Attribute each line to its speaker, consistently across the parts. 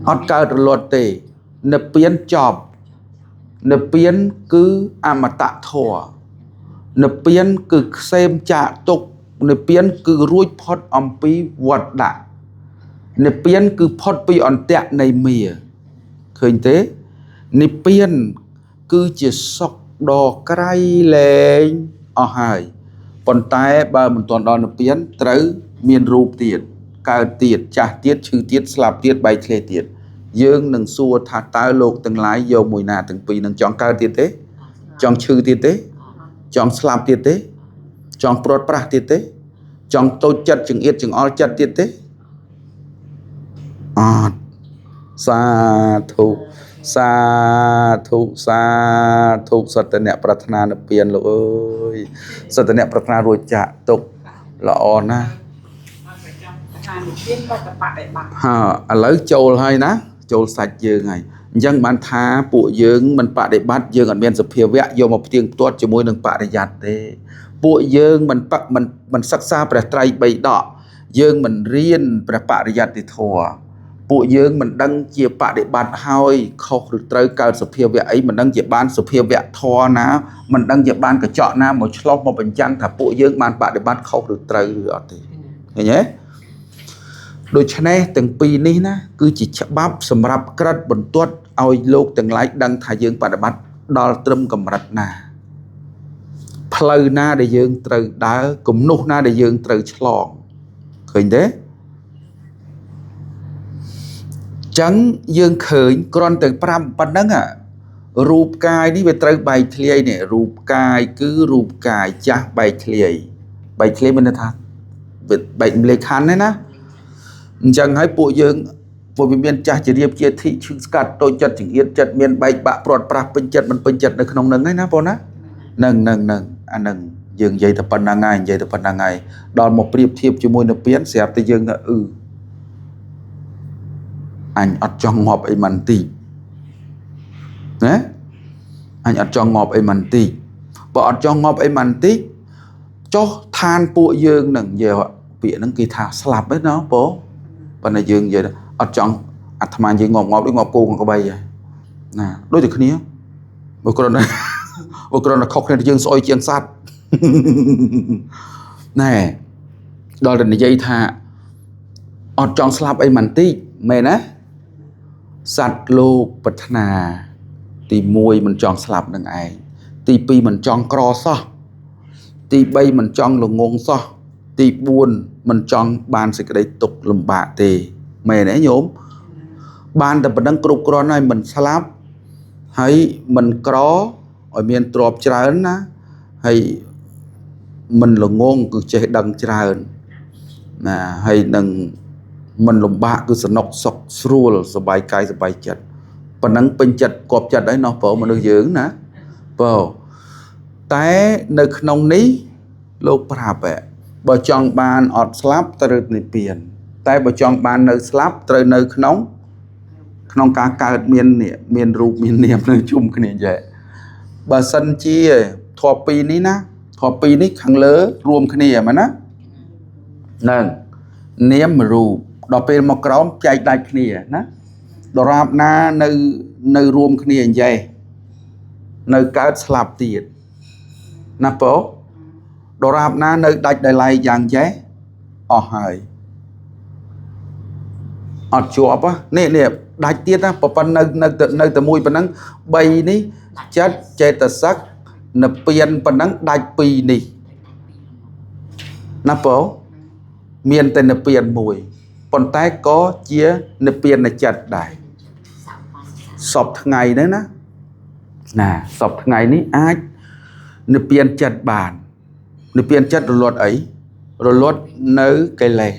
Speaker 1: อดการรถเตเนเปียนจอบเนเปียนคืออมตะทัวเนเปียนคือเซมจะตกเนเปียนคือรุ่ยพอดอมปีวัดดะเนเปียนคือพอดปีอ่อนเตะในเมียเคยเต้เนเปียนคือจะสกดอกไกรแรงอ๋อหายปนตายบามันตอนดอนเนเปียนตรึเมียนรูปเตียดการเตียดจ่าเตียดชื่อเตียดสลับเตียดใบเคลเตียดយើងនឹងសួរថាតើលោកទាំងឡាយយកមួយណាទាំងពីរនឹងចង់កើតទៀតទេចង់ឈឺទៀតទេចង់ស្លាប់ទៀតទេចង់ព្រាត់ប្រាសទៀតទេចង់តូចចិត្តចង្អៀតចង្អល់ចិត្តទៀតទេអត់សាធុសាធុសាធុសត្វអ្នកប្រាថ្នានិព្វានលោកអើយសត្វអ្នកប្រាថ្នារួចចាក់ទុកល្អណាស់ឥឡូវចូលហើយណាចូលសាច់យើងហើយអញ្ចឹងបានថាពួកយើងមិនបដិបត្តិយើងអត់មានសភាវៈយកមកផ្ទៀងផ្ទាត់ជាមួយនឹងបរិយ័តទេពួកយើងមិនសិក្សាព្រះត្រៃបិដកយើងមិនរៀនព្រះបរិយត្តិធម៌ពួកយើងមិនដឹងជាបដិបត្តិហើយខុសឬត្រូវកើតសភាវៈអីមិនដឹងជាបានសភាវៈធម៌ណាមិនដឹងជាបានកញ្ចក់ណាមកឆ្លោះមកបញ្ចាំងថាពួកយើងបានបដិបត្តិខុសឬត្រូវឬអត់ទេឃើញទេដូច្នេះទាំងពីរនេះណាគឺជាច្បាប់សម្រាប់ក្រិតបន្ទាត់ឲ្យលោកទាំងឡាយដឹងថាយើងបដិបត្តិដល់ត្រឹមកម្រិតណាផ្លូវណាដែលយើងត្រូវដើរគំនុះណាដែលយើងត្រូវឆ្លងឃើញទេចឹងយើងឃើញគ្រាន់តែ5ប៉ុណ្ណឹងរូបកាយនេះវាត្រូវបែកធ្លាយនេះរូបកាយគឺរូបកាយចាស់បែកធ្លាយមានន័យថាបែកម្លេចខណ្ឌទេណាអញ្ចឹងហើយពួកយើងពួកវាមានចាស់ជារៀបជាធិឈឺស្កាត់តូចចិត្តចង្អៀតចិត្តមានបែកបាក់ព្រាត់ប្រាសពេញចិត្តមិនពេញចិត្តនៅក្នុងហ្នឹងហើយណាបងណានឹងអានឹងយើងនិយាយតែប៉ុណ្្នឹងហើយដល់មកប្រៀបធៀបជាមួយនៅពៀនស្រាប់តែយើងថាអញអត់ចង់ងាប់អីមិនតិចណាអញអត់ចង់ងាប់អីមិនតិចបើអត់ចង់ងាប់អីមិនតិចចុះឋានពួកយើងនឹងនិយាយពាក្យហ្នឹងគេថាស្លាប់ហ្នឹងណាបងប៉ុន្តែយើងនិយាយអត់ចង់អាត្មានិយាយងាប់ដូចងាប់គោងាប់ក្បីហើយណាដូចតែគ្នាបើគ្រាន់តែខុសគ្នាយើងស្អុយជាងសត្វណែដល់តែនិយាយថាអត់ចង់ស្លាប់អីមិនតិចមែនណាសត្វលោកប្រាថ្នាទី1មិនចង់ស្លាប់នឹងឯងទី2មិនចង់ក្រសោះទី3មិនចង់ល្ងងសោះទី4មិនចង់បានសេចក្តីទុក្ខលំបាកទេមែនទេញោមបានតែប៉ុណ្្នឹងគ្រប់គ្រាន់ហើយមិនស្លាប់ហើយមិនក្រឲ្យមានទ្រព្យច្រើនណាហើយមិនល្ងងគឺចេះដឹងច្រើនណាហើយនឹងមិនលំបាកគឺសំណុកសុខស្រួលសบายកាយសบายចិត្តប៉ុណ្ណឹងពេញចិត្តគប់ចិត្តហើយណោះបងមនុស្សយើងណាបងតែនៅក្នុងនេះលោកប្រាប់បើចង់បានអត់ស្លាប់ត្រូវនិព្វានតែបើចង់បាននៅស្លាប់ត្រូវនៅក្នុងការកើតមានរូបមាននាមនៅជុំគ្នាយេបើសិនជាធម៌ពីរនេះណាធម៌ពីរនេះខាងលើរួមគ្នាមែនណានឹងនាមរូបដល់ពេលមកក្រោមចែកដាច់គ្នាណាដរាបណានៅរួមគ្នាអញ្ចេះនៅកើតស្លាប់ទៀតណាបងដរាបណានៅដាច់ដោយឡែកយ៉ាងចេះអស់ហើយអត់ជាប់នេះដាច់ទៀតណាប៉ុណ្ណឹងនៅតែមួយប៉ុណ្ណឹង3នេះចិត្តចេតសិកនិព្វានប៉ុណ្ណឹងដាច់2នេះណាបងមានតែនិព្វានមួយប៉ុន្តែក៏ជានិព្វានចិត្តដែរសពថ្ងៃហ្នឹងណាសពថ្ងៃនេះអាចនិព្វានចិត្តបាននិព្វានចិត្តរលត់អីរលត់នៅកិលេស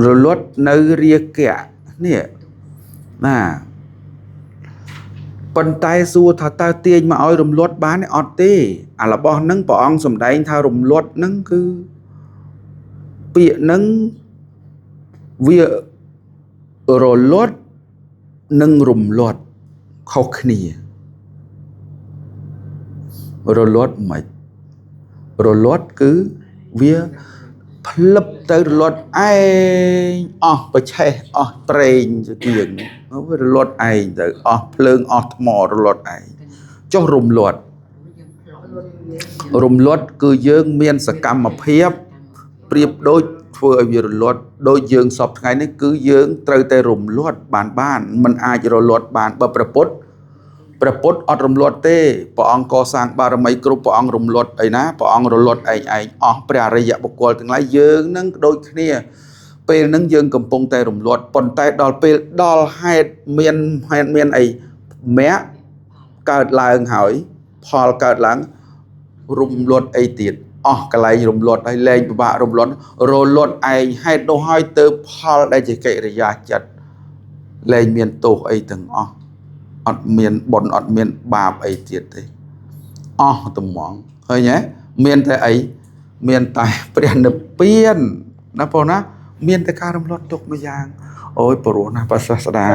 Speaker 1: រលត់នៅរាគៈនេះណាប៉ុន្តែសួរថាតើទាញមកឲ្យរំលត់បានអត់ទេអារបស់ហ្នឹងព្រះអង្គសម្ដែងថារំលត់ហ្នឹងគឺពាក្យហ្នឹងវារលត់និងរំលត់ខុសគ្នារលត់មិនរលត់គឺវាផ្ lấp tới luật ai bà chạy train cho tiền nó với luật ai tới plương mò luật ai cho rùm luật cứ dương miên sẽ cầm mà phép priệp đôi vừa về luật đôi dương sọp ngày này cứ dương trời tê rùm luật bàn mình ai cho luật bàn bàประพุทธอดรมลดเต้ปองก่อสร้างบารมีกรุปองรมลดไอ้นะปองรมลดไอ้ปราระยะบุคคลทั้งหลายยืงนั่งโดยเนี่ยเป็นนั่งยืงกำปงแต่รมลดปนแต่ดอลเป็นดอลให้เมียนไอ้แม้เกิดลายหายพอเกิดหลังรมลดไอ้ติดกระไรรมลดไอ้แรงบะรมลดโรลดไอ้ให้โดยให้เติมพอได้จะเกิดระยะจัดแรงเมียนโตไอ้ถึงอดเมียนบนอดเมียนบาปไอเจ็ดเลยตุ่มหมองเฮ้ยเนี่ยเมียนแต่ไอเมียนตายเปลี่ยนเปลี่ยนนะพอนะเมียนแต่การรำลดตกมาอย่างโอ้ยปรุนะภาษาสดา